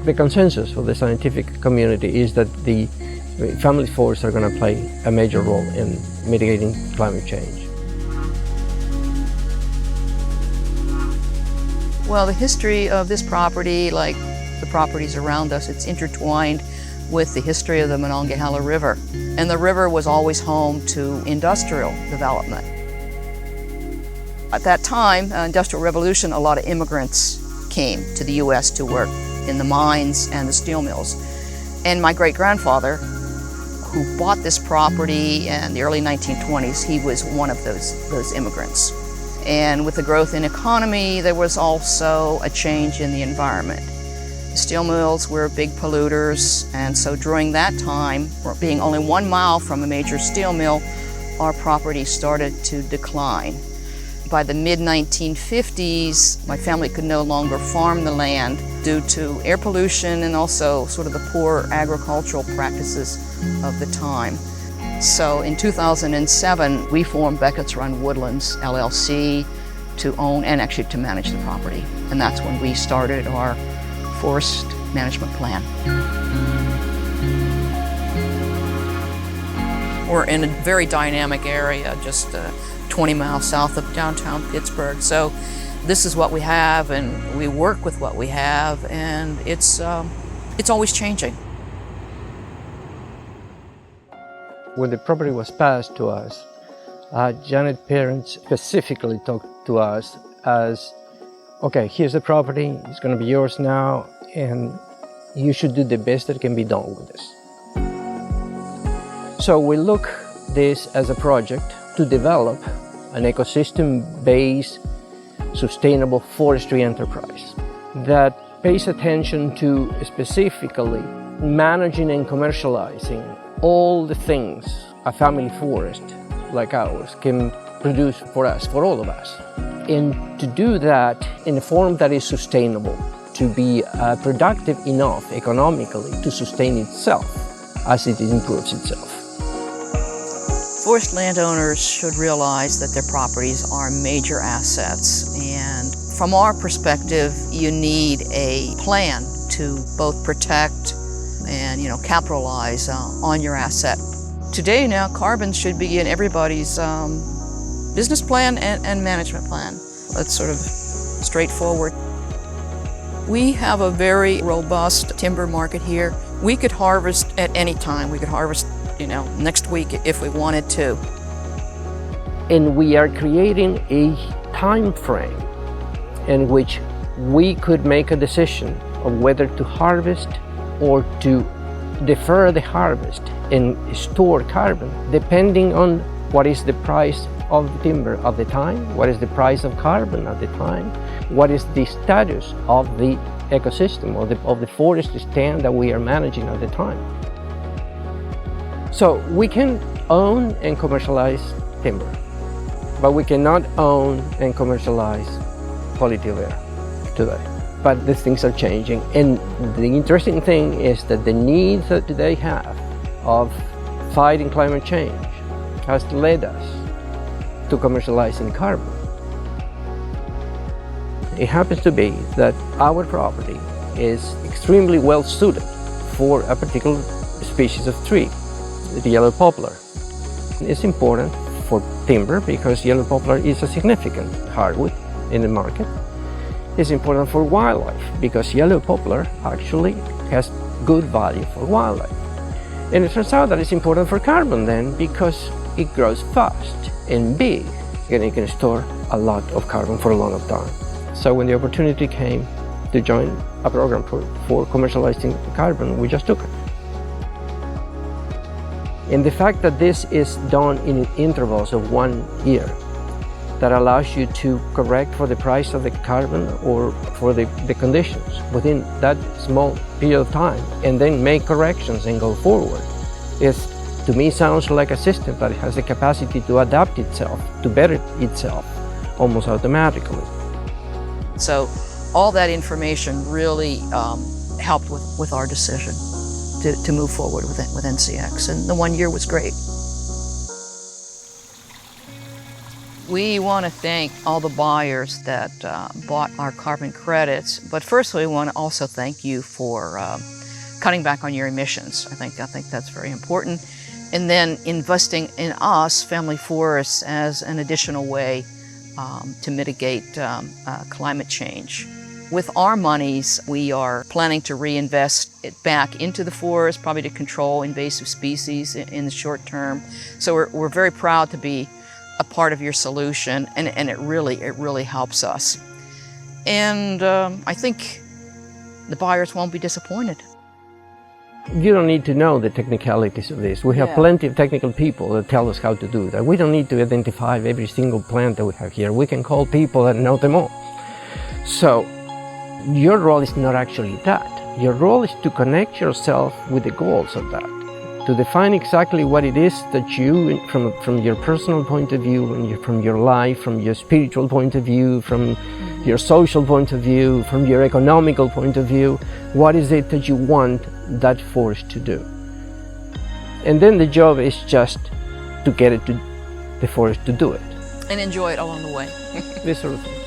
The consensus of the scientific community is that the family forests are going to play a major role in mitigating climate change. Well, the history of this property, like the properties around us, it's intertwined with the history of the Monongahela River. And the river was always home to industrial development. At that time, Industrial Revolution, a lot of immigrants came to the U.S. to work in the mines and the steel mills. And my great-grandfather, who bought this property in the early 1920s, he was one of those immigrants. And with the growth in economy, there was also a change in the environment. The steel mills were big polluters, and so during that time, being only 1 mile from a major steel mill, our property started to decline. By the mid-1950s, my family could no longer farm the land due to air pollution and also sort of the poor agricultural practices of the time. So in 2007, we formed Beckett's Run Woodlands, LLC, to own and actually to manage the property. And that's when we started our forest management plan. We're in a very dynamic area, just 20 miles south of downtown Pittsburgh. So this is what we have, and we work with what we have, and it's always changing. When the property was passed to us, Janet's parents specifically talked to us as, okay, here's the property, it's going to be yours now, and you should do the best that can be done with this. So we look this as a project to develop an ecosystem-based, sustainable forestry enterprise that pays attention to specifically managing and commercializing all the things a family forest like ours can produce for us, for all of us. And to do that in a form that is sustainable, to be productive enough economically to sustain itself as it improves itself. Forest landowners should realize that their properties are major assets, and from our perspective, you need a plan to both protect and capitalize on your asset. Today now, carbon should be in everybody's business plan and management plan. That's sort of straightforward. We have a very robust timber market here. We could harvest at any time. We could harvest next week if we wanted to. And we are creating a time frame in which we could make a decision of whether to harvest or to defer the harvest and store carbon, depending on what is the price of timber at the time, what is the price of carbon at the time, what is the status of the ecosystem of the forest stand that we are managing at the time. So we can own and commercialize timber, but we cannot own and commercialize quality of air today. But the things are changing, and the interesting thing is that the needs that they have of fighting climate change has led us to commercializing carbon. It happens to be that our property is extremely well suited for a particular species of tree, the yellow poplar. It's important for timber because yellow poplar is a significant hardwood in the market. It's important for wildlife because yellow poplar actually has good value for wildlife. And it turns out that it's important for carbon then because it grows fast and big and it can store a lot of carbon for a long time. So when the opportunity came to join a program for commercializing carbon, we just took it. And the fact that this is done in intervals of 1 year, that allows you to correct for the price of the carbon or for the conditions within that small period of time, and then make corrections and go forward, to me sounds like a system that has the capacity to adapt itself, to better itself almost automatically. So all that information really helped with our decision to move forward with NCX, and the 1 year was great. We want to thank all the buyers that bought our carbon credits, but first we want to also thank you for cutting back on your emissions. I think that's very important. And then investing in us, Family Forests, as an additional way to mitigate climate change. With our monies, we are planning to reinvest it back into the forest, probably to control invasive species in the short term. So we're very proud to be a part of your solution, and it really helps us. And I think the buyers won't be disappointed. You don't need to know the technicalities of this. We have plenty of technical people that tell us how to do that. We don't need to identify every single plant that we have here. We can call people that know them all. So your role is not actually that. Your role is to connect yourself with the goals of that, to define exactly what it is that you, from your personal point of view, and from your life, from your spiritual point of view, from your social point of view, from your economical point of view, what is it that you want that forest to do? And then the job is just to get it to the forest to do it. And enjoy it along the way. This sort of thing.